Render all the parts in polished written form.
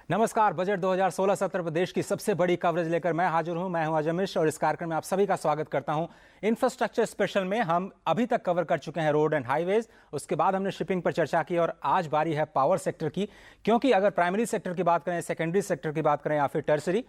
नमस्कार। बजट 2016 सत्र प्रदेश की सबसे बड़ी कवरेज लेकर मैं हाजिर हूं। मैं हूं अजय मिश्र और इस कार्यक्रम में आप सभी का स्वागत करता हूं। इंफ्रास्ट्रक्चर स्पेशल में हम अभी तक कवर कर चुके हैं रोड एंड हाईवेज, उसके बाद हमने शिपिंग पर चर्चा की और आज बारी है पावर सेक्टर की। क्योंकि अगर प्राइमरी सेक्टर की बात करें, सेकेंडरी सेक्टर की बात करें या फिर टर्सरी,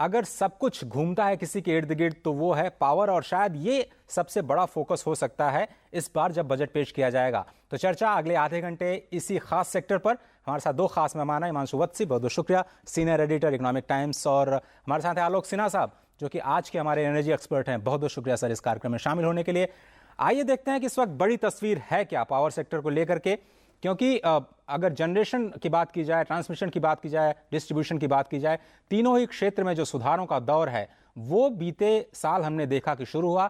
अगर सब कुछ घूमता है किसी के इर्द गिर्द तो वो है पावर, और शायद ये सबसे बड़ा फोकस हो सकता है इस बार जब बजट पेश किया जाएगा। तो चर्चा अगले आधे घंटे इसी खास सेक्टर पर। हमारे साथ दो खास मेहमान हैं, हिमांशु वत्सी, बहुत बहुत शुक्रिया, सीनियर एडिटर इकोनॉमिक टाइम्स, और हमारे साथ हैं आलोक सिन्हा साहब जो कि आज के हमारे एनर्जी एक्सपर्ट हैं। बहुत बहुत शुक्रिया सर इस कार्यक्रम में शामिल होने के लिए। आइए देखते हैं कि इस वक्त बड़ी तस्वीर है क्या पावर सेक्टर को लेकर के, क्योंकि अगर जनरेशन की बात की जाए, ट्रांसमिशन की बात की जाए, डिस्ट्रीब्यूशन की बात की जाए, तीनों ही क्षेत्र में जो सुधारों का दौर है वो बीते साल हमने देखा कि शुरू हुआ।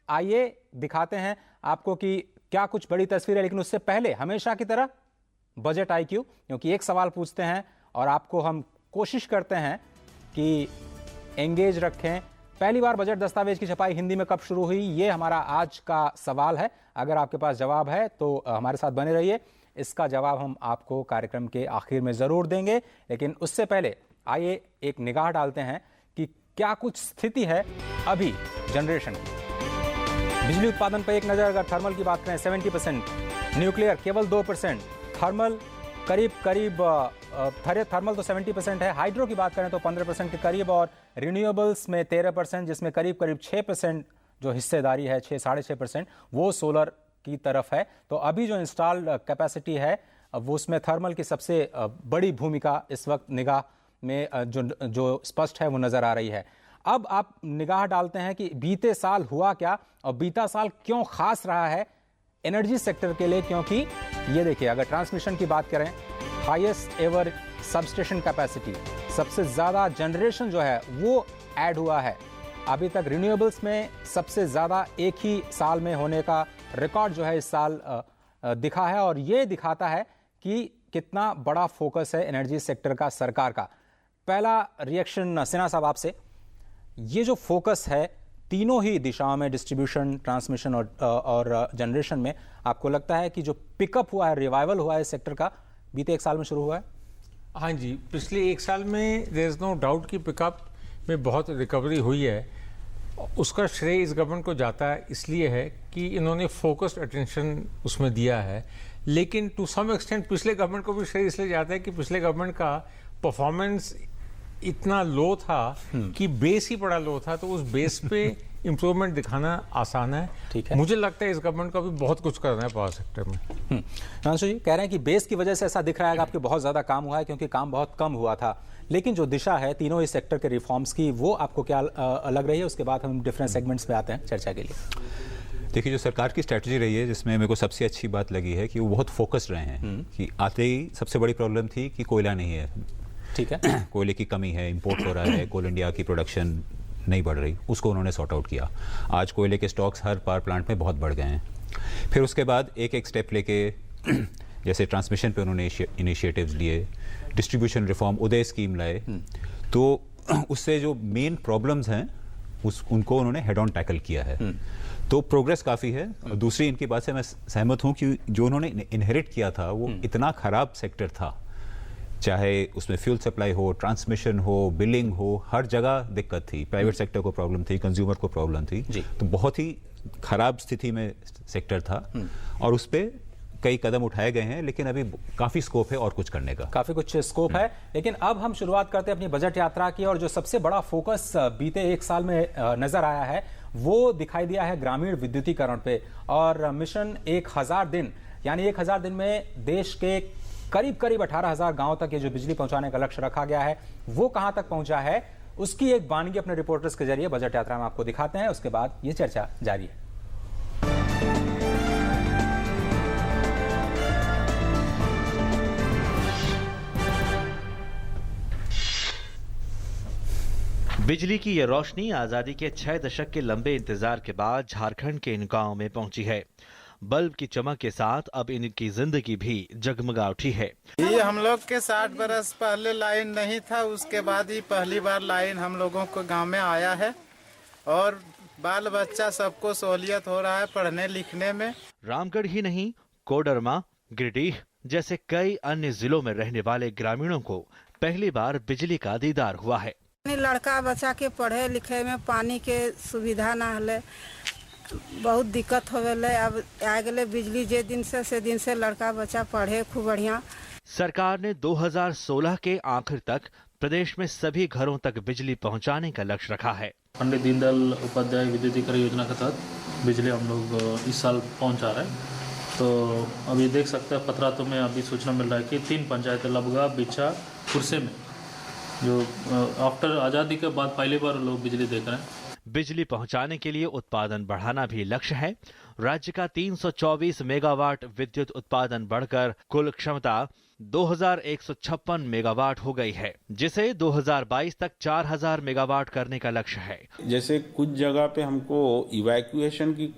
आइए दिखाते हैं आपको कि क्या कुछ बड़ी तस्वीर है, लेकिन उससे पहले हमेशा की तरह बजट आईक्यू, क्योंकि एक सवाल पूछते हैं और आपको हम कोशिश करते हैं कि एंगेज रखें। पहली बार बजट दस्तावेज की छपाई हिंदी में कब शुरू हुई, ये हमारा आज का सवाल है। अगर आपके पास जवाब है तो हमारे साथ बने रहिए, इसका जवाब हम आपको कार्यक्रम के आखिर में जरूर देंगे। लेकिन उससे पहले आइए एक निगाह डालते हैं कि क्या कुछ स्थिति है अभी जनरेशन की। बिजली उत्पादन पर एक नजर, अगर थर्मल की बात करें 70%, न्यूक्लियर केवल 2%, थर्मल करीब थर्मल तो 70% है, हाइड्रो की बात करें तो 15% के करीब, और रिन्यूएबल्स में 13%, जिसमें करीब 6% जो हिस्सेदारी है, 6-6.5%, वो सोलर की तरफ है। तो अभी जो इंस्टॉल्ड कैपेसिटी है वो उसमें थर्मल की सबसे बड़ी भूमिका इस वक्त निगाह में जो स्पष्ट है वो नजर आ रही है। अब आप निगाह डालते हैं कि बीते साल हुआ क्या और बीता साल क्यों खास रहा है एनर्जी सेक्टर के लिए। क्योंकि ये देखिए, अगर ट्रांसमिशन की बात करें, हाईएस्ट एवर सबस्टेशन कैपेसिटी, सबसे ज़्यादा जनरेशन जो है वो ऐड हुआ है अभी तक। रिन्यूएबल्स में सबसे ज़्यादा एक ही साल में होने का रिकॉर्ड जो है इस साल दिखा है, और ये दिखाता है कि कितना बड़ा फोकस है एनर्जी सेक्टर का सरकार का। पहला रिएक्शन सिन्हा साहब आपसे, ये जो फोकस है तीनों ही दिशाओं में, डिस्ट्रीब्यूशन, ट्रांसमिशन और जनरेशन में, आपको लगता है कि जो पिकअप हुआ है, रिवाइवल हुआ है इस सेक्टर का, बीते एक साल में शुरू हुआ है? हाँ जी, पिछले एक साल में देयर इज नो डाउट कि पिकअप में बहुत रिकवरी हुई है। उसका श्रेय इस गवर्नमेंट को जाता है, इसलिए है कि इन्होंने फोकस्ड अटेंशन उसमें दिया है। लेकिन टू सम एक्सटेंट पिछले गवर्नमेंट को भी श्रेय इसलिए जाता है कि पिछले गवर्नमेंट का परफॉर्मेंस इतना लो था कि बेस ही बड़ा लो था, तो उस बेस पे इम्प्रूवमेंट दिखाना आसान है। ठीक है, मुझे लगता है इस गवर्नमेंट को भी बहुत कुछ करना है पावर सेक्टर में। हिमांशु जी कह रहे हैं कि बेस की वजह से ऐसा दिख रहा है कि आपके बहुत ज़्यादा काम हुआ है, क्योंकि काम बहुत कम हुआ था। लेकिन जो दिशा है तीनों ही सेक्टर के रिफॉर्म्स की, वो आपको क्या लग रही है? उसके बाद हम डिफरेंट सेगमेंट्स में आते हैं चर्चा के लिए। देखिए, जो सरकार की स्ट्रैटेजी रही है, जिसमें मेरे को सबसे अच्छी बात लगी है कि वो बहुत फोकस्ड रहे हैं। कि आते ही सबसे बड़ी प्रॉब्लम थी कि कोयला नहीं है, ठीक है, कोयले की कमी है, इंपोर्ट हो रहा है, कोल इंडिया की प्रोडक्शन नहीं बढ़ रही, उसको उन्होंने सॉर्ट आउट किया। आज कोयले के स्टॉक्स हर पावर प्लांट में बहुत बढ़ गए हैं। फिर उसके बाद एक एक स्टेप लेके जैसे ट्रांसमिशन पे उन्होंने इनिशिएटिव्स लिए, डिस्ट्रीब्यूशन रिफॉर्म, उदय स्कीम लाए, तो उससे जो मेन प्रॉब्लम्स हैं उनको उन्होंने हेड ऑन टैकल किया है। तो प्रोग्रेस काफ़ी है। और दूसरी इनकी बात से मैं सहमत हूँ कि जो उन्होंने इनहेरिट किया था वो इतना खराब सेक्टर था, चाहे उसमें फ्यूल सप्लाई हो, ट्रांसमिशन हो, बिलिंग हो, हर जगह दिक्कत थी। प्राइवेट सेक्टर को प्रॉब्लम थी, कंज्यूमर को प्रॉब्लम थी, तो बहुत ही खराब स्थिति में सेक्टर था। और उस पर कई कदम उठाए गए हैं, लेकिन अभी काफ़ी स्कोप है और कुछ करने का, काफ़ी कुछ स्कोप है। लेकिन अब हम शुरुआत करते हैं अपनी बजट यात्रा की, और जो सबसे बड़ा फोकस बीते एक साल में नजर आया है वो दिखाई दिया है ग्रामीण विद्युतीकरण पे। और मिशन 1000 दिन, यानी 1000 दिन में देश के करीब 18,000 गांवों तक ये जो बिजली पहुंचाने का लक्ष्य रखा गया है वो कहां तक पहुंचा है, उसकी एक बानगी अपने रिपोर्टर्स के जरिए बजट यात्रा में आपको दिखाते हैं। उसके बाद ये चर्चा जारी है। बिजली की यह रोशनी आजादी के 6 दशक के लंबे इंतजार के बाद झारखंड के इन गांवों में पहुंची है। बल्ब की चमक के साथ अब इनकी जिंदगी भी जगमगा उठी है। ये हम लोग के 60 बरस पहले लाइन नहीं था, उसके बाद ही पहली बार लाइन हम लोगों को गांव में आया है, और बाल बच्चा सबको सहूलियत हो रहा है पढ़ने लिखने में। रामगढ़ ही नहीं, कोडरमा, गिरिडीह, जैसे कई अन्य जिलों में रहने वाले ग्रामीणों को पहली बार बिजली का दीदार हुआ है। लड़का बच्चा के पढ़े लिखे में पानी के सुविधा ना हले, बहुत दिक्कत होवेले। अब आ गए बिजली जे दिन से लड़का बच्चा पढ़े खूब बढ़िया। सरकार ने 2016 के आखिर तक प्रदेश में सभी घरों तक बिजली पहुंचाने का लक्ष्य रखा है। पंडित दीनदयाल उपाध्याय विद्युतीकरण योजना के तहत बिजली हम लोग इस साल पहुंचा रहे हैं। तो अभी देख सकते हैं पतरातू में अभी सूचना मिल रहा है कि 3 पंचायतें लबगा, बिछा, कुरसे में जो आफ्टर आज़ादी के बाद पहली बार लोग बिजली देख रहे हैं। बिजली पहुंचाने के लिए उत्पादन बढ़ाना भी लक्ष्य है। राज्य का 324 मेगावाट विद्युत उत्पादन बढ़कर कुल क्षमता 2156 मेगावाट हो गई है, जिसे 2022 तक 4000 मेगावाट करने का लक्ष्य है। जैसे कुछ जगह पे हमको इवैक्यूएशन की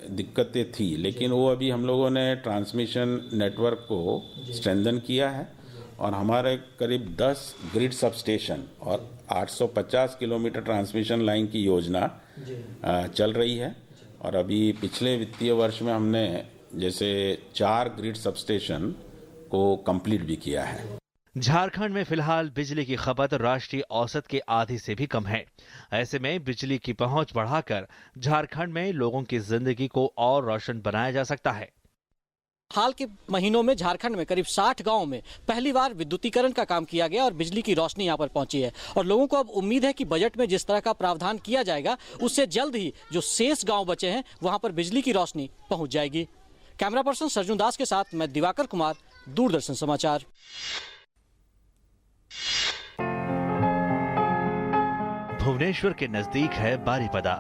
दिक्कतें थी, लेकिन वो अभी हम लोगों ने ट्रांसमिशन नेटवर्क को स्ट्रेंथन किया है और हमारे करीब 10 ग्रिड सबस्टेशन और 850 किलोमीटर ट्रांसमिशन लाइन की योजना चल रही है। और अभी पिछले वित्तीय वर्ष में हमने जैसे 4 ग्रिड सबस्टेशन को कंप्लीट भी किया है। झारखंड में फिलहाल बिजली की खपत राष्ट्रीय औसत के आधे से भी कम है। ऐसे में बिजली की पहुंच बढ़ाकर झारखंड में लोगों की जिंदगी को और रोशन बनाया जा सकता है। हाल के महीनों में झारखंड में करीब 60 गांवों में पहली बार विद्युतीकरण का काम किया गया और बिजली की रोशनी यहां पर पहुंची है। और लोगों को अब उम्मीद है कि बजट में जिस तरह का प्रावधान किया जाएगा उससे जल्द ही जो शेष गांव बचे हैं वहां पर बिजली की रोशनी पहुंच जाएगी। कैमरा पर्सन सर्जुन दास के साथ मैं दिवाकर कुमार, दूरदर्शन समाचार। भुवनेश्वर के नजदीक है बारीपदा।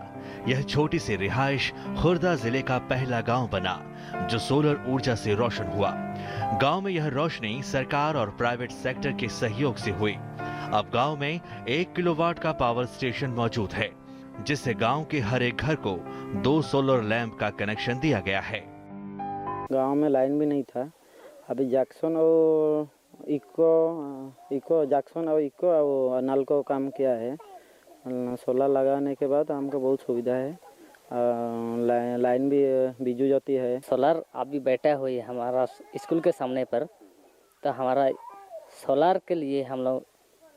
यह छोटी सी रिहाइश खुर्दा जिले का पहला गांव बना जो सोलर ऊर्जा से रोशन हुआ। गांव में यह रोशनी सरकार और प्राइवेट सेक्टर के सहयोग से हुई। अब गांव में 1 किलोवाट का पावर स्टेशन मौजूद है, जिससे गांव के हर एक घर को 2 सोलर लैंप का कनेक्शन दिया गया है। गांव में लाइन भी नहीं था। अभी जैक्सन और इको जैक्सन और इको और नल को काम किया है। सोलर लगाने के बाद हमको बहुत सुविधा है। लाइन भी बिजली जाती है। सोलर अभी बैठा हुई है हमारा स्कूल के सामने पर, तो हमारा सोलर के लिए हम लोग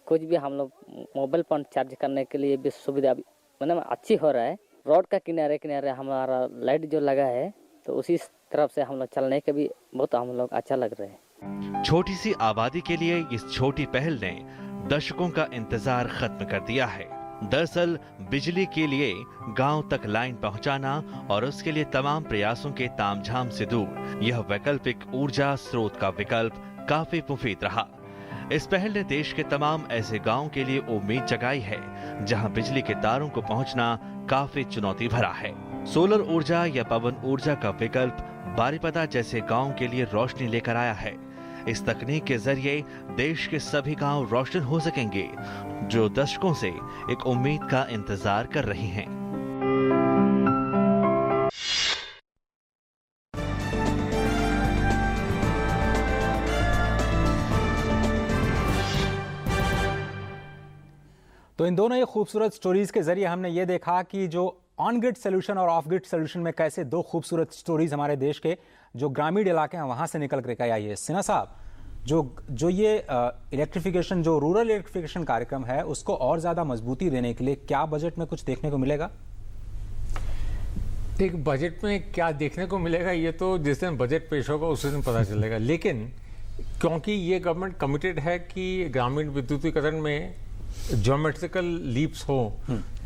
कुछ भी हम लोग मोबाइल फोन चार्ज करने के लिए भी सुविधा मतलब अच्छी हो रहा है। रोड का किनारे किनारे हमारा लाइट जो लगा है, तो उसी तरफ से हम लोग चलने के भी बहुत हम लोग अच्छा लग रहे हैं। छोटी सी आबादी के लिए इस छोटी पहल ने दशकों का इंतजार खत्म कर दिया है। दरअसल बिजली के लिए गांव तक लाइन पहुंचाना और उसके लिए तमाम प्रयासों के तामझाम से दूर यह वैकल्पिक ऊर्जा स्रोत का विकल्प काफी मुफीद रहा। इस पहल ने देश के तमाम ऐसे गांवों के लिए उम्मीद जगाई है जहां बिजली के तारों को पहुंचना काफी चुनौती भरा है। सोलर ऊर्जा या पवन ऊर्जा का विकल्प बारीपदा जैसे गांव के लिए रोशनी लेकर आया है। इस तकनीक के जरिए देश के सभी गांव रोशन हो सकेंगे जो दशकों से एक उम्मीद का इंतजार कर रहे हैं। तो इन दोनों ये खूबसूरत स्टोरीज के जरिए हमने ये देखा कि जो ऑन ग्रिड सोल्यूशन और ऑफ ग्रिड सोल्यूशन में कैसे दो खूबसूरत स्टोरीज हमारे देश के जो ग्रामीण इलाके हैं वहां से निकल कर आई है। सिन्हा साहब, जो ये इलेक्ट्रिफिकेशन, जो रूरल इलेक्ट्रिफिकेशन कार्यक्रम है, उसको और ज्यादा मजबूती देने के लिए क्या बजट में कुछ देखने को मिलेगा? एक बजट में क्या देखने को मिलेगा ये तो जिस दिन बजट पेश होगा उस दिन पता चलेगा। लेकिन क्योंकि ये गवर्नमेंट कमिटेड है कि ग्रामीण विद्युतीकरण में ज्योमेट्रिकल लीप्स हो,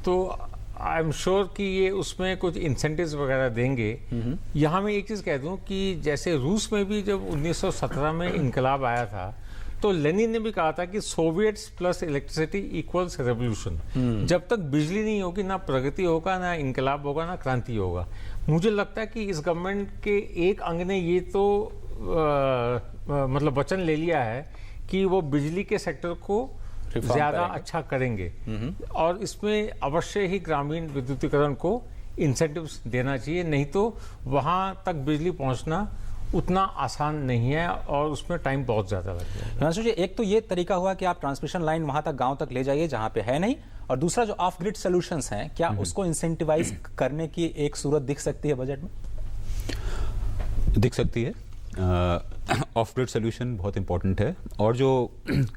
तो आई एम श्योर कि ये उसमें कुछ इंसेंटिव्स वगैरह देंगे। यहाँ मैं एक चीज कह दूं कि जैसे रूस में भी जब 1917 में इनकलाब आया था तो लेनिन ने भी कहा था कि Soviets plus electricity equals revolution. जब तक बिजली नहीं होगी ना प्रगति होगा, ना इनकलाब होगा, ना क्रांति होगा। मुझे लगता है कि इस गवर्नमेंट के एक अंग ने ये तो मतलब वचन ले लिया है कि वो बिजली के सेक्टर को ज्यादा अच्छा करेंगे और इसमें अवश्य ही ग्रामीण विद्युतीकरण को इंसेंटिव्स देना चाहिए, नहीं तो वहां तक बिजली पहुंचना उतना आसान नहीं है और उसमें टाइम बहुत ज्यादा लगेगा। एक तो ये तरीका हुआ कि आप ट्रांसमिशन लाइन वहां तक गांव तक ले जाइए जहां पे है नहीं, और दूसरा जो ऑफ ग्रिड सॉल्यूशंस हैं, क्या उसको इंसेंटिवाइज करने की एक सूरत दिख सकती है बजट में? दिख सकती है। ऑफ ग्रिड सोल्यूशन बहुत इंपॉर्टेंट है, और जो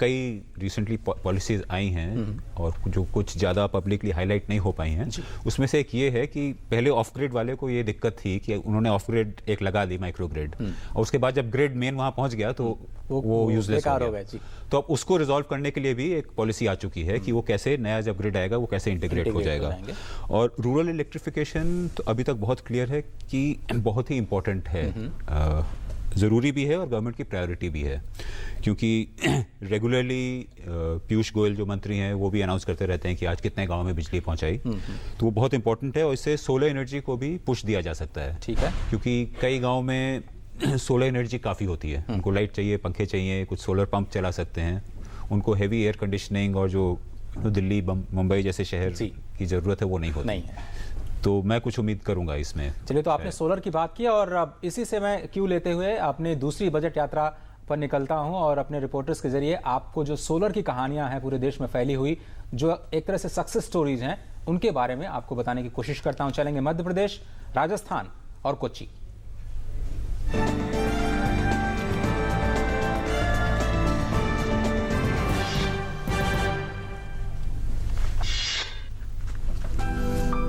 कई रिसेंटली पॉलिसीज आई हैं और जो कुछ ज़्यादा पब्लिकली हाईलाइट नहीं हो पाई हैं, उसमें से एक ये है कि पहले ऑफ ग्रिड वाले को ये दिक्कत थी कि उन्होंने ऑफ ग्रिड एक लगा दी माइक्रो ग्रिड, और उसके बाद जब ग्रिड मेन वहाँ पहुँच गया तो वो यूजलेस हो गया। तो अब उसको रिजॉल्व करने के लिए भी एक पॉलिसी आ चुकी है कि वो कैसे नया जब ग्रिड आएगा वो कैसे इंटीग्रेट हो जाएगा। और रूरल इलेक्ट्रिफिकेशन तो अभी तक बहुत क्लियर है कि बहुत ही इंपॉर्टेंट है, ज़रूरी भी है और गवर्नमेंट की प्रायोरिटी भी है, क्योंकि रेगुलरली पीयूष गोयल जो मंत्री हैं वो भी अनाउंस करते रहते हैं कि आज कितने गांव में बिजली पहुंचाई, तो वो बहुत इंपॉर्टेंट है। और इससे सोलर एनर्जी को भी पुश दिया जा सकता है। ठीक है, क्योंकि कई गांव में सोलर एनर्जी काफ़ी होती है, उनको लाइट चाहिए, पंखे चाहिए, कुछ सोलर पंप चला सकते हैं, उनको हेवी एयर कंडीशनिंग और जो दिल्ली मुंबई जैसे शहर की ज़रूरत है वो नहीं होती तो मैं कुछ उम्मीद करूंगा इसमें। चलिए, तो आपने सोलर की बात की और अब इसी से मैं क्यों लेते हुए अपनी दूसरी बजट यात्रा पर निकलता हूं और अपने रिपोर्टर्स के जरिए आपको जो सोलर की कहानियां हैं पूरे देश में फैली हुई, जो एक तरह से सक्सेस स्टोरीज हैं, उनके बारे में आपको बताने की कोशिश करता हूं। चलेंगे मध्य प्रदेश, राजस्थान और कोच्चि।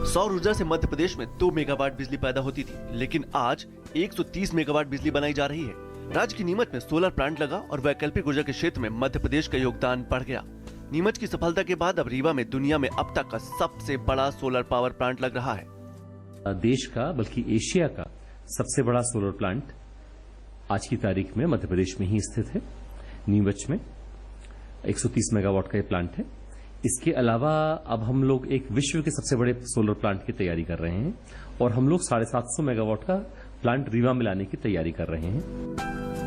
सौर ऊर्जा से मध्य प्रदेश में 2 मेगावाट बिजली पैदा होती थी, लेकिन आज 130 मेगावाट बिजली बनाई जा रही है। राज्य की नीमच में सोलर प्लांट लगा और वैकल्पिक ऊर्जा के क्षेत्र में मध्य प्रदेश का योगदान बढ़ गया। नीमच की सफलता के बाद अब रीवा में दुनिया में अब तक का सबसे बड़ा सोलर पावर प्लांट लग रहा है। देश का बल्कि एशिया का सबसे बड़ा सोलर प्लांट आज की तारीख में मध्य प्रदेश में ही स्थित है। नीमच में 130 मेगावाट का ये प्लांट है। इसके अलावा अब हम लोग एक विश्व के सबसे बड़े सोलर प्लांट की तैयारी कर रहे हैं और हम लोग 750 मेगावाट का प्लांट रीवा में लाने की तैयारी कर रहे हैं।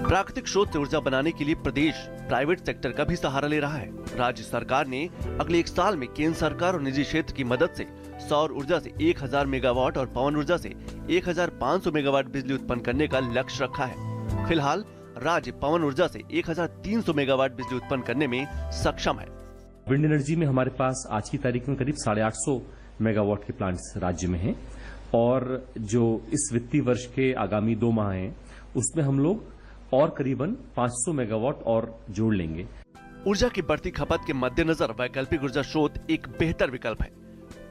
प्राकृतिक स्रोत से ऊर्जा बनाने के लिए प्रदेश प्राइवेट सेक्टर का भी सहारा ले रहा है। राज्य सरकार ने अगले 1 साल में केंद्र सरकार और निजी क्षेत्र की मदद से सौर ऊर्जा से 1000 मेगावाट और पवन ऊर्जा से 1500 मेगावाट बिजली उत्पन्न करने का लक्ष्य रखा है। फिलहाल राज्य पवन ऊर्जा से 1300 मेगावाट बिजली उत्पन्न करने में सक्षम है। विंड एनर्जी में हमारे पास आज की तारीख में करीब 850 मेगावाट के प्लांट्स राज्य में हैं और जो इस वित्तीय वर्ष के आगामी 2 माह हैं उसमें हम लोग और करीबन 500 मेगावाट और जोड़ लेंगे। ऊर्जा की बढ़ती खपत के मद्देनजर वैकल्पिक ऊर्जा स्रोत एक बेहतर विकल्प है।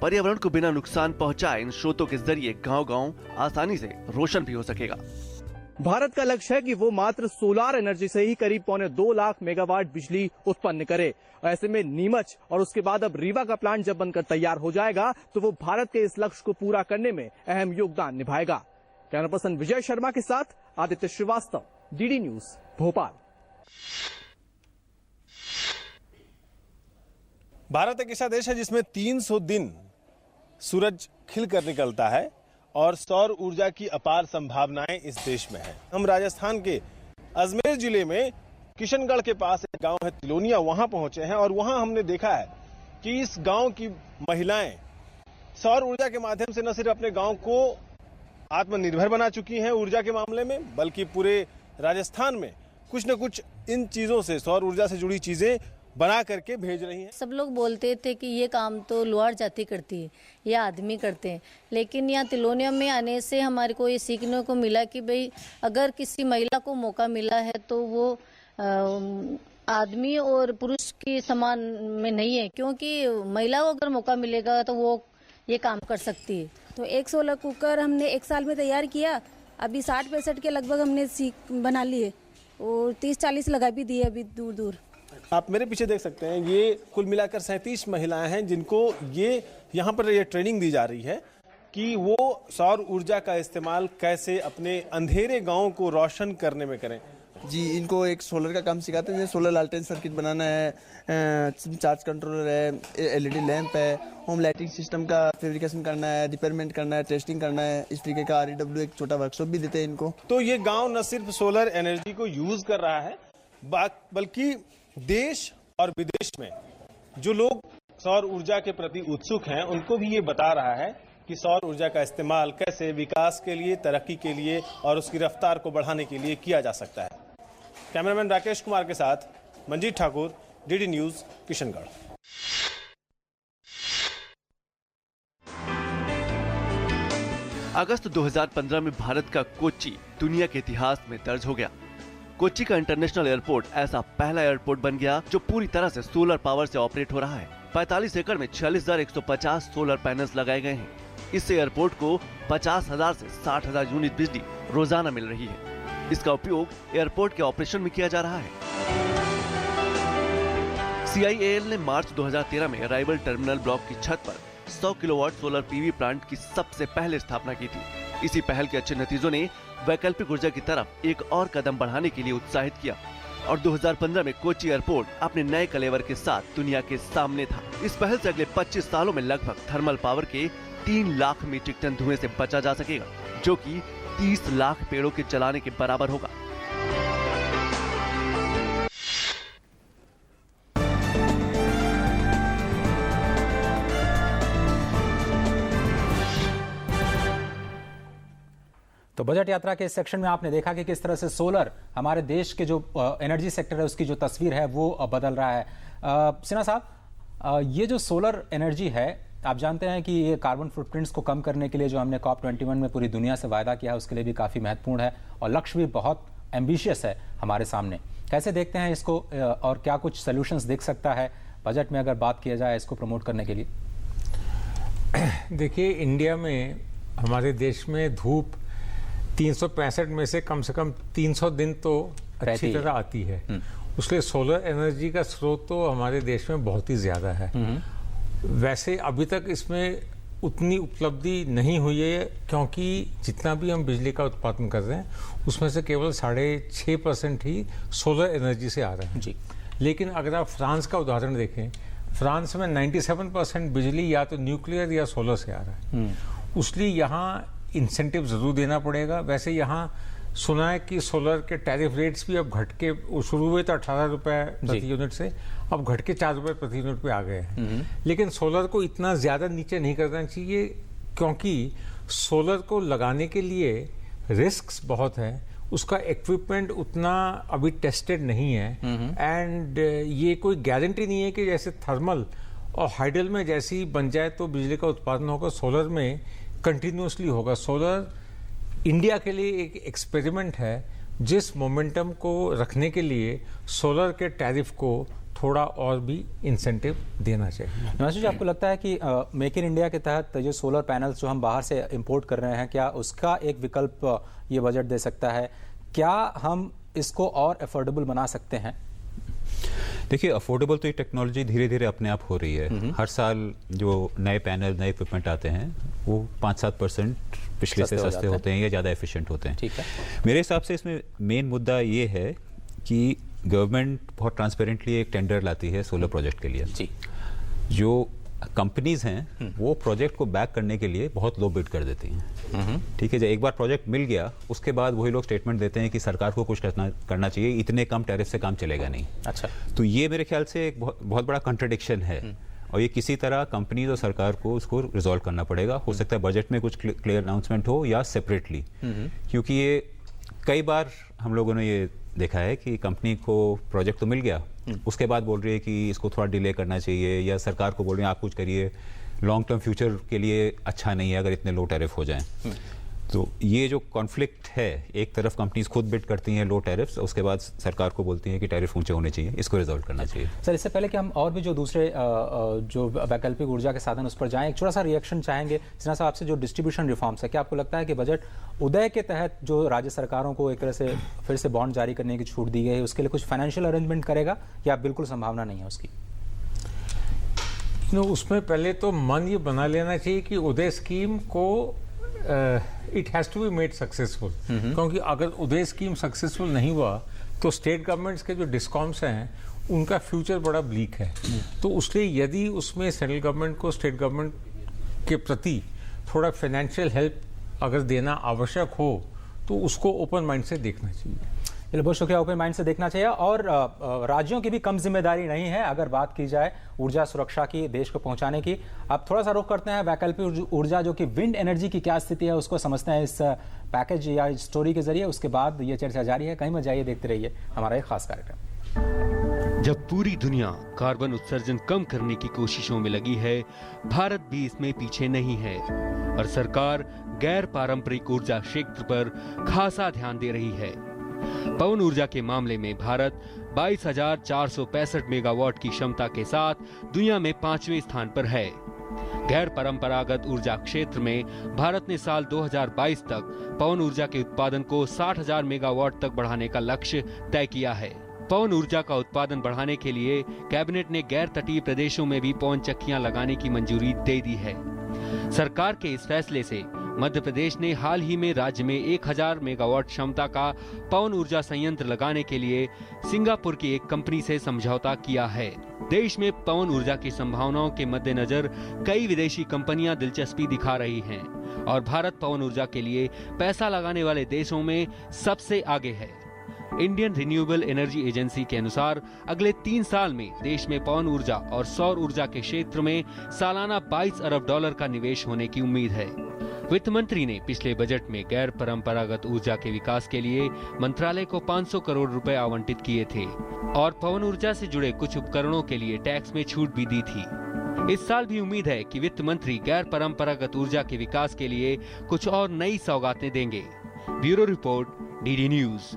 पर्यावरण को बिना नुकसान पहुंचाए इन स्रोतों के जरिए गांव-गांव आसानी से रोशन भी हो सकेगा। भारत का लक्ष्य है कि वो मात्र सोलार एनर्जी से ही करीब 2.25 लाख मेगावाट बिजली उत्पन्न करे। ऐसे में नीमच और उसके बाद अब रीवा का प्लांट जब बनकर तैयार हो जाएगा तो वो भारत के इस लक्ष्य को पूरा करने में अहम योगदान निभाएगा। कैमरा पर्सन विजय शर्मा के साथ आदित्य श्रीवास्तव, डीडी न्यूज, भोपाल। भारत एक ऐसा देश है जिसमें 300 दिन सूरज खिलकर निकलता है और सौर ऊर्जा की अपार संभावनाएं इस देश में है। हम राजस्थान के अजमेर जिले में किशनगढ़ के पास एक गांव है तिलोनिया, वहां पहुंचे हैं और वहां हमने देखा है कि इस गांव की महिलाएं सौर ऊर्जा के माध्यम से न सिर्फ अपने गांव को आत्मनिर्भर बना चुकी हैं ऊर्जा के मामले में, बल्कि पूरे राजस्थान में कुछ न कुछ इन चीजों से, सौर ऊर्जा से जुड़ी चीजें बना करके भेज रही हैं। सब लोग बोलते थे कि ये काम तो लोहार जाति करती है या आदमी करते हैं, लेकिन यहाँ तिलोनिया में आने से हमारे को ये सीखने को मिला कि भाई अगर किसी महिला को मौका मिला है तो वो आदमी और पुरुष के समान में नहीं है, क्योंकि महिला को अगर मौका मिलेगा तो वो ये काम कर सकती है। तो एक सोलर कुकर हमने 1 साल में तैयार किया, अभी 60-65 के लगभग हमने बना लिए और 30-40 लगा भी दिए अभी दूर दूर। आप मेरे पीछे देख सकते हैं, ये कुल मिलाकर 37 महिलाएं हैं जिनको ये यहाँ पर ये ट्रेनिंग दी जा रही है कि वो सौर ऊर्जा का इस्तेमाल कैसे अपने अंधेरे गांव को रोशन करने में करें। जी, इनको एक सोलर का काम सिखाते हैं, जैसे सोलर लालटेन सर्किट बनाना है, चार्ज कंट्रोलर है, एलईडी लैंप है, होम लाइटिंग सिस्टम का फैब्रिकेशन करना है, रिपेयरमेंट करना है, टेस्टिंग करना है। इस तरीके का REW एक छोटा वर्कशॉप भी देते हैं इनको। तो ये गाँव न सिर्फ सोलर एनर्जी को यूज कर रहा है, बल्कि देश और विदेश में जो लोग सौर ऊर्जा के प्रति उत्सुक हैं उनको भी ये बता रहा है कि सौर ऊर्जा का इस्तेमाल कैसे विकास के लिए, तरक्की के लिए और उसकी रफ्तार को बढ़ाने के लिए किया जा सकता है। कैमरामैन राकेश कुमार के साथ मंजीत ठाकुर, डीडी न्यूज, किशनगढ़। अगस्त 2015 में भारत का कोच्चि दुनिया के इतिहास में दर्ज हो गया। कोच्चि का इंटरनेशनल एयरपोर्ट ऐसा पहला एयरपोर्ट बन गया जो पूरी तरह से सोलर पावर से ऑपरेट हो रहा है। 45 एकड़ में 46,150 सोलर पैनल्स लगाए गए हैं। इससे एयरपोर्ट को 50,000 से 60,000 यूनिट बिजली रोजाना मिल रही है। इसका उपयोग एयरपोर्ट के ऑपरेशन में किया जा रहा है। CIAL ने मार्च 2013 में अराइवल टर्मिनल ब्लॉक की छत पर 100 किलोवाट सोलर PV प्लांट की सबसे पहले स्थापना की थी। इसी पहल के अच्छे नतीजों ने वैकल्पिक ऊर्जा की तरफ एक और कदम बढ़ाने के लिए उत्साहित किया और 2015 में कोच्चि एयरपोर्ट अपने नए कलेवर के साथ दुनिया के सामने था। इस पहल से अगले 25 सालों में लगभग थर्मल पावर के 3 लाख मीट्रिक टन धुएं से बचा जा सकेगा, जो कि 30 लाख पेड़ों के जलाने के बराबर होगा। तो बजट यात्रा के इस सेक्शन में आपने देखा कि किस तरह से सोलर हमारे देश के जो एनर्जी सेक्टर है उसकी जो तस्वीर है वो बदल रहा है। सिन्हा साहब, ये जो सोलर एनर्जी है, आप जानते हैं कि ये कार्बन फुटप्रिंट्स को कम करने के लिए जो हमने COP21 में पूरी दुनिया से वायदा किया है उसके लिए भी काफ़ी महत्वपूर्ण है और लक्ष्य भी बहुत एम्बिशियस है हमारे सामने। कैसे देखते हैं इसको और क्या कुछ सोल्यूशंस दिख सकता है बजट में अगर बात किया जाए इसको प्रमोट करने के लिए? देखिए, इंडिया में हमारे देश में धूप 365 में से कम 300 दिन तो अच्छी तरह आती है। उसलिए सोलर एनर्जी का स्रोत तो हमारे देश में बहुत ही ज्यादा है। वैसे अभी तक इसमें उतनी उपलब्धि नहीं हुई है क्योंकि जितना भी हम बिजली का उत्पादन कर रहे हैं उसमें से केवल 6.5% ही सोलर एनर्जी से आ रहा है जी। लेकिन अगर आप फ्रांस का उदाहरण देखें, फ्रांस में 97% बिजली या तो न्यूक्लियर या सोलर से आ रहा है। उसलिए यहाँ इंसेंटिव जरूर देना पड़ेगा। वैसे यहाँ सुना है कि सोलर के टैरिफ रेट्स भी अब घट के, शुरू हुए तो 18 रुपए प्रति यूनिट से, अब घट के 4 रुपए प्रति यूनिट पे आ गए हैं। लेकिन सोलर को इतना ज्यादा नीचे नहीं करना चाहिए क्योंकि सोलर को लगाने के लिए रिस्क्स बहुत है, उसका इक्विपमेंट उतना अभी टेस्टेड नहीं है एंड ये कोई गारंटी नहीं है कि जैसे थर्मल और हाइडल में जैसे ही बन जाए तो बिजली का उत्पादन होगा, सोलर में कंटिन्यूसली होगा। सोलर इंडिया के लिए एक एक्सपेरिमेंट है जिस मोमेंटम को रखने के लिए सोलर के टैरिफ को थोड़ा और भी इंसेंटिव देना चाहिए। हिमांशु जी, आपको लगता है कि मेक इन इंडिया के तहत जो सोलर पैनल्स जो हम बाहर से इंपोर्ट कर रहे हैं, क्या उसका एक विकल्प ये बजट दे सकता है? क्या हम इसको और अफोर्डेबल बना सकते हैं? देखिए, अफोर्डेबल तो ये टेक्नोलॉजी धीरे धीरे अपने आप हो रही है। हर साल जो नए पैनल, नए इक्विपमेंट आते हैं वो 5-7% पिछले से सस्ते होते हैं या ज़्यादा एफिशिएंट होते हैं। ठीक है। मेरे हिसाब से इसमें मेन मुद्दा ये है कि गवर्नमेंट बहुत ट्रांसपेरेंटली एक टेंडर लाती है सोलर प्रोजेक्ट के लिए जी। जो कंपनीज हैं वो प्रोजेक्ट को बैक करने के लिए बहुत लो बिड कर देती हैं। ठीक है, जब एक बार प्रोजेक्ट मिल गया उसके बाद वही लोग स्टेटमेंट देते हैं कि सरकार को कुछ करना चाहिए, इतने कम टैरिफ से काम चलेगा नहीं। अच्छा, तो ये मेरे ख्याल से एक बहुत बड़ा कंट्राडिक्शन है और ये किसी तरह कंपनीज और सरकार को उसको रिजॉल्व करना पड़ेगा। हो सकता है बजट में कुछ क्लियर अनाउंसमेंट हो या सेपरेटली, क्योंकि ये कई बार हम लोगों ने ये देखा है कि कंपनी को प्रोजेक्ट तो मिल गया, उसके बाद बोल रही है कि इसको थोड़ा डिले करना चाहिए या सरकार को बोल रही है आप कुछ करिए, लॉन्ग टर्म फ्यूचर के लिए अच्छा नहीं है अगर इतने लो टैरिफ हो जाएं। तो ये जो कॉन्फ्लिक्ट है, एक तरफ कंपनीज खुद बिड करती हैं लो टैरिफ्स, उसके बाद सरकार को बोलती हैं कि टैरिफ ऊंचे होने चाहिए, इसको रिजॉल्व करना चाहिए। सर, इससे पहले कि हम और भी जो दूसरे जो वैकल्पिक ऊर्जा के साधन उस पर जाएं, एक छोटा सा रिएक्शन चाहेंगे सिन्हा साहब आपसे। जो डिस्ट्रीब्यूशन रिफॉर्म्स है, क्या आपको लगता है कि बजट उदय के तहत जो राज्य सरकारों को एक तरह से फिर से बॉन्ड जारी करने की छूट दी गई है, उसके लिए कुछ फाइनेंशियल अरेंजमेंट करेगा या बिल्कुल संभावना नहीं है उसकी? उसमें पहले तो मन ये बना लेना चाहिए कि उदय स्कीम को it has to be made successful, क्योंकि अगर उदय स्कीम सक्सेसफुल नहीं हुआ तो स्टेट गवर्नमेंट्स के जो डिस्कॉम्स हैं उनका फ्यूचर बड़ा ब्लीक है। तो उसलिए यदि उसमें सेंट्रल गवर्नमेंट को स्टेट गवर्नमेंट के प्रति थोड़ा फाइनेंशियल हेल्प अगर देना आवश्यक हो तो उसको ओपन माइंड से देखना चाहिए। चलिए, बहुत शुक्रिया। ओपन माइंड से देखना चाहिए और राज्यों की भी कम जिम्मेदारी नहीं है अगर बात की जाए ऊर्जा सुरक्षा की, देश को पहुंचाने की। अब थोड़ा सा रुख करते हैं वैकल्पिक ऊर्जा जो कि विंड एनर्जी की क्या स्थिति है उसको समझते हैं इस पैकेज या स्टोरी के जरिए। उसके बाद ये चर्चा जारी है, कहीं मत जाइए, देखते रहिए हमारा एक खास कार्यक्रम। जब पूरी दुनिया कार्बन उत्सर्जन कम करने की कोशिशों में लगी है, भारत भी इसमें पीछे नहीं है और सरकार गैर पारंपरिक ऊर्जा क्षेत्र पर खासा ध्यान दे रही है। पवन ऊर्जा के मामले में भारत 22,465 मेगावाट की क्षमता के साथ दुनिया में 5वें स्थान पर है। गैर परंपरागत ऊर्जा क्षेत्र में भारत ने साल 2022 तक पवन ऊर्जा के उत्पादन को 60,000 मेगावाट तक बढ़ाने का लक्ष्य तय किया है। पवन ऊर्जा का उत्पादन बढ़ाने के लिए कैबिनेट ने गैर तटीय प्रदेशों में भी पवन चक्कियां लगाने की मंजूरी दे दी है। सरकार के इस फैसले से मध्य प्रदेश ने हाल ही में राज्य में 1000 मेगावाट क्षमता का पवन ऊर्जा संयंत्र लगाने के लिए सिंगापुर की एक कंपनी से समझौता किया है। देश में पवन ऊर्जा की संभावनाओं के मद्देनजर कई विदेशी कंपनियां दिलचस्पी दिखा रही हैं और भारत पवन ऊर्जा के लिए पैसा लगाने वाले देशों में सबसे आगे है। इंडियन रिन्यूएबल एनर्जी एजेंसी के अनुसार अगले 3 साल में देश में पवन ऊर्जा और सौर ऊर्जा के क्षेत्र में सालाना 22 अरब डॉलर का निवेश होने की उम्मीद है। वित्त मंत्री ने पिछले बजट में गैर परंपरागत ऊर्जा के विकास के लिए मंत्रालय को 500 करोड़ रुपए आवंटित किए थे और पवन ऊर्जा से जुड़े कुछ उपकरणों के लिए टैक्स में छूट भी दी थी। इस साल भी उम्मीद है कि वित्त मंत्री गैर परंपरागत ऊर्जा के विकास के लिए कुछ और नई सौगातें देंगे। Bureau report, DD news.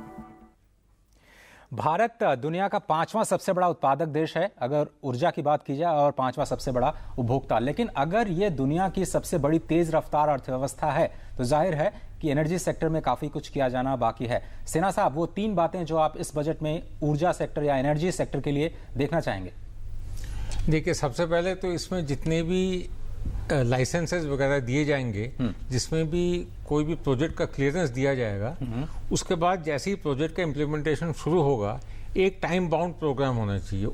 Bharat दुनिया का 5वां सबसे बड़ा उत्पादक देश है अगर ऊर्जा की बात की जाए और 5वां सबसे बड़ा उपभोक्ता। लेकिन अगर ये दुनिया की सबसे बड़ी तेज रफ्तार अर्थव्यवस्था है तो जाहिर है कि एनर्जी सेक्टर में काफी कुछ किया जाना बाकी है। सिन्हा साहब, वो 3 बातें जो आप इस बजट में ऊर्जा सेक्टर या एनर्जी सेक्टर के लिए देखना चाहेंगे? देखिए, सबसे पहले तो इसमें जितने भी लाइसेंसेस वगैरह दिए जाएंगे, जिसमें भी कोई भी प्रोजेक्ट का क्लियरेंस दिया जाएगा, उसके बाद जैसे ही प्रोजेक्ट का इम्प्लीमेंटेशन शुरू होगा एक टाइम बाउंड प्रोग्राम होना चाहिए।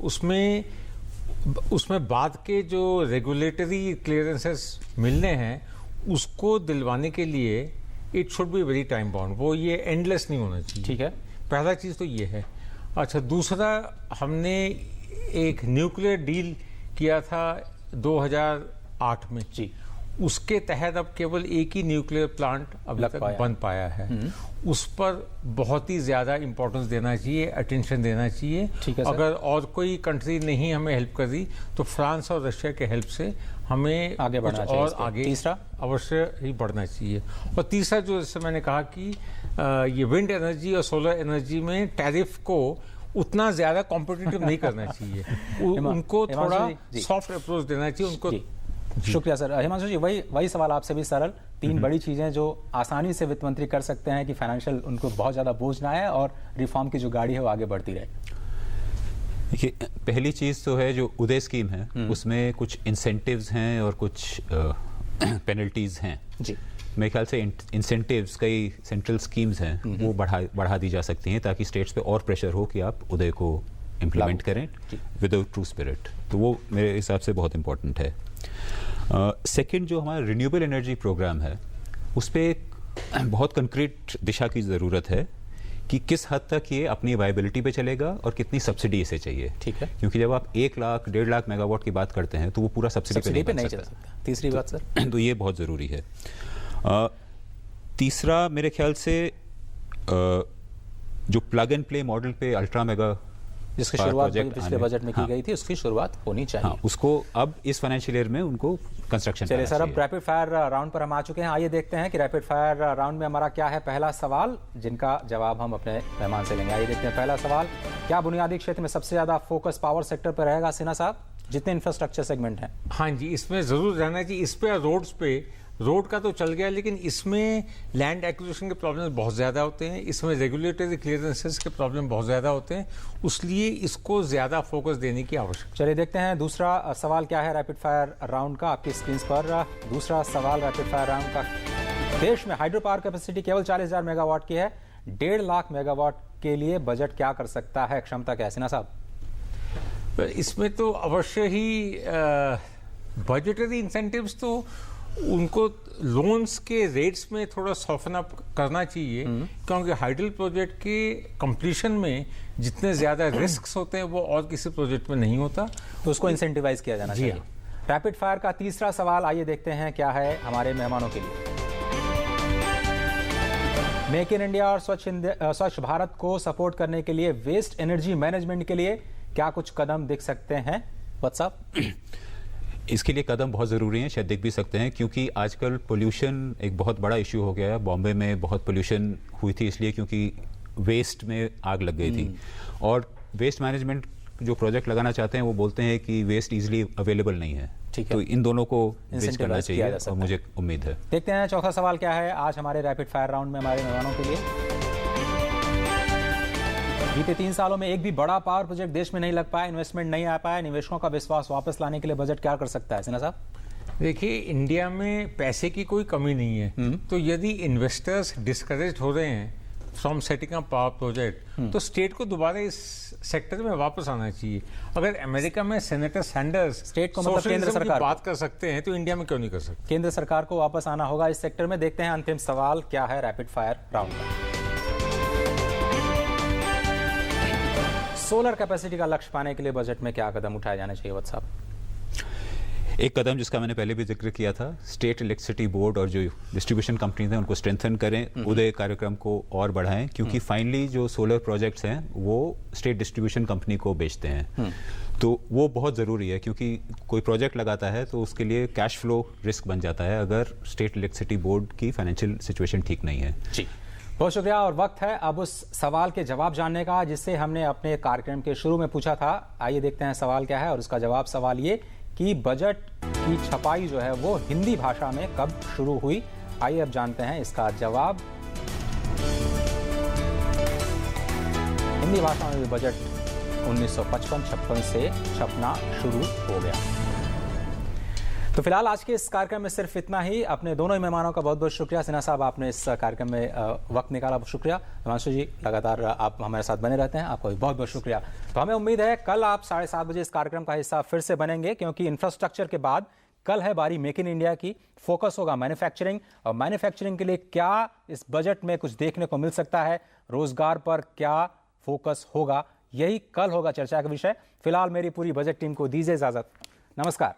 उसमें बाद के जो रेगुलेटरी क्लियरेंसेस मिलने हैं उसको दिलवाने के लिए it should be very time bound, वो ये एंडलेस नहीं होना चाहिए। ठीक है, पहला चीज़ तो ये है। अच्छा, दूसरा, हमने एक न्यूक्लियर डील किया था 2008 में जी, उसके तहत अब केवल एक ही न्यूक्लियर प्लांट अभी तक बन पाया है। उस पर बहुत ही ज्यादा इंपॉर्टेंस देना चाहिए, अटेंशन देना चाहिए। अगर और कोई कंट्री नहीं हमें हेल्प कर रही तो फ्रांस और रशिया के हेल्प से हमें आगे बढ़ना चाहिए और आगे तीसरा अवश्य ही बढ़ना चाहिए। और तीसरा, जो जैसे मैंने कहा कि ये विंड एनर्जी और सोलर एनर्जी में टैरिफ को उतना ज्यादा कॉम्पिटिटिव नहीं करना चाहिए, उनको थोड़ा सॉफ्ट अप्रोच देना चाहिए उनको। शुक्रिया सर। हिमांशु जी, वही सवाल आपसे भी सरल, 3 बड़ी चीजें जो आसानी से वित्त मंत्री कर सकते हैं कि फाइनेंशियल उनको बहुत ज्यादा बोझ ना आए और रिफॉर्म की जो गाड़ी है वो आगे बढ़ती रहे। देखिए, पहली चीज तो है जो उदय स्कीम है, उसमें कुछ इंसेंटिव्स हैं और कुछ पेनल्टीज हैं जी। मेरे ख्याल से इंसेंटिव्स, कई सेंट्रल स्कीम्स हैं, वो बढ़ा दी जा सकती हैं ताकि स्टेट्स पे और प्रेशर हो कि आप उदय को इम्प्लीमेंट करें विद ट्रू स्पिरिट। तो वो मेरे हिसाब से बहुत इंपॉर्टेंट है। सेकंड, जो हमारा रिन्यूएबल एनर्जी प्रोग्राम है, उस पर बहुत कंक्रीट दिशा की ज़रूरत है कि किस हद तक ये अपनी वायबिलिटी पे चलेगा और कितनी सब्सिडी इसे चाहिए। ठीक है, क्योंकि जब आप 1 लाख 1.5 लाख मेगावाट की बात करते हैं तो वो पूरा सब्सिडी पे नहीं चल सकता। तीसरी बात सर, तो ये बहुत ज़रूरी है। तीसरा, मेरे ख्याल से जो प्लग एंड प्ले मॉडल पे अल्ट्रा मेगा जिसकी शुरुआत पिछले बजट में की गई थी, उसकी शुरुआत होनी चाहिए। हाँ, उसको अब इस फाइनेंशियल ईयर में उनको कंस्ट्रक्शन। चलिए सर, अब रैपिड फायर राउंड पर हम आ चुके हैं। आइए देखते हैं कि रैपिड फायर राउंड में हमारा क्या है पहला सवाल, जिनका जवाब हम अपने मेहमान से लेंगे। आइए देखते हैं पहला सवाल, क्या बुनियादी क्षेत्र में सबसे ज्यादा फोकस पावर सेक्टर पर रहेगा? सिन्हा साहब, जितने इंफ्रास्ट्रक्चर सेगमेंट हैं। हाँ जी, इसमें जरूर रहना चाहिए। इस पे रोड्स पे, रोड का तो चल गया, लेकिन इसमें लैंड एक्विजिशन के प्रॉब्लम बहुत ज़्यादा होते हैं, इसमें रेगुलेटरी क्लियरेंसेस के प्रॉब्लम बहुत ज़्यादा होते हैं, इसलिए इसको ज़्यादा फोकस देने की आवश्यकता। चलिए देखते हैं दूसरा सवाल क्या है रैपिड फायर राउंड का आपकी स्क्रीन पर। दूसरा सवाल रैपिड फायर राउंड का, देश में हाइड्रो पावर कैपेसिटी केवल 40,000 मेगावाट की है, 1.5 लाख मेगावाट के लिए बजट क्या कर सकता है, क्षमता क्या है? सिन्हा साहब, इसमें तो अवश्य ही बजटरी इंसेंटिव्स तो उनको लोन्स के रेट्स में थोड़ा सॉफ्टन अप करना चाहिए, क्योंकि हाइडल प्रोजेक्ट के कंप्लीशन में जितने ज्यादा रिस्क्स होते हैं वो और किसी प्रोजेक्ट में नहीं होता, तो उसको इंसेंटिवाइज किया जाना चाहिए। रैपिड फायर का तीसरा सवाल, आइए देखते हैं क्या है हमारे मेहमानों के लिए। मेक इन इंडिया और स्वच्छ भारत को सपोर्ट करने के लिए वेस्ट एनर्जी मैनेजमेंट के लिए क्या कुछ कदम दिख सकते हैं? व्हाट्सअप इसके लिए कदम बहुत ज़रूरी हैं, शायद दिख भी सकते हैं, क्योंकि आजकल पोल्यूशन एक बहुत बड़ा इशू हो गया है। बॉम्बे में बहुत पोल्यूशन हुई थी इसलिए क्योंकि वेस्ट में आग लग गई थी, और वेस्ट मैनेजमेंट जो प्रोजेक्ट लगाना चाहते हैं वो बोलते हैं कि वेस्ट इजीली अवेलेबल नहीं है। ठीक है, तो इन दोनों को बेस करना चाहिए जा और मुझे उम्मीद है। देखते हैं चौथा सवाल क्या है आज हमारे रैपिड फायर राउंड में हमारे मेहमानों के लिए। बीते 3 सालों में एक भी बड़ा पावर प्रोजेक्ट देश में नहीं लग पाया, इन्वेस्टमेंट नहीं आ पाया। निवेशकों का विश्वास वापस लाने के लिए बजट क्या कर सकता है? सिन्हा साहब, देखिए, इंडिया में पैसे की कोई कमी नहीं है, तो यदि इन्वेस्टर्स डिस्करेज हो रहे हैं from setting up power project, तो स्टेट को दोबारा इस सेक्टर में वापस आना चाहिए। अगर अमेरिका में सेनेटर सैंडर्स स्टेट को मतलब केंद्र सरकार बात कर सकते हैं, तो इंडिया में क्यों नहीं कर सकते? केंद्र सरकार को वापस आना होगा इस सेक्टर में। देखते हैं अंतिम सवाल क्या है रैपिड फायर राउंड का। सोलर कैपेसिटी का लक्ष्य पाने के लिए बजट में क्या कदम उठाए जाने चाहिए? व्हाट्सएप एक कदम जिसका मैंने पहले भी जिक्र किया था, स्टेट इलेक्ट्रिसिटी बोर्ड और जो डिस्ट्रीब्यूशन कंपनीज हैं उनको स्ट्रेंथन करें, उदय कार्यक्रम को और बढ़ाएं, क्योंकि फाइनली जो सोलर प्रोजेक्ट्स हैं वो स्टेट डिस्ट्रीब्यूशन कंपनी को बेचते हैं। तो वो बहुत ज़रूरी है, क्योंकि कोई प्रोजेक्ट लगाता है तो उसके लिए कैश फ्लो रिस्क बन जाता है अगर स्टेट इलेक्ट्रिसिटी बोर्ड की फाइनेंशियल सिचुएशन ठीक नहीं है। जी, बहुत शुक्रिया। और वक्त है अब उस सवाल के जवाब जानने का जिससे हमने अपने कार्यक्रम के शुरू में पूछा था। आइए देखते हैं सवाल क्या है और उसका जवाब। सवाल ये कि बजट की छपाई जो है वो हिंदी भाषा में कब शुरू हुई? आइए अब जानते हैं इसका जवाब। हिंदी भाषा में भी बजट 1955-56 से छपना शुरू हो गया। तो फिलहाल आज के इस कार्यक्रम में सिर्फ इतना ही। अपने दोनों ही मेहमानों का बहुत बहुत शुक्रिया। सिन्हा साहब, आपने इस कार्यक्रम में वक्त निकाला, बहुत शुक्रिया। हिमांशु जी, लगातार आप हमारे साथ बने रहते हैं, आपका भी बहुत बहुत शुक्रिया। तो हमें उम्मीद है कल आप 7:30 बजे इस कार्यक्रम का हिस्सा फिर से बनेंगे, क्योंकि इंफ्रास्ट्रक्चर के बाद कल है बारी मेक इन इंडिया की। फोकस होगा मैन्युफैक्चरिंग, और मैन्युफैक्चरिंग के लिए क्या इस बजट में कुछ देखने को मिल सकता है, रोजगार पर क्या फोकस होगा, यही कल होगा चर्चा का विषय। फिलहाल मेरी पूरी बजट टीम को दीजिए इजाजत। नमस्कार।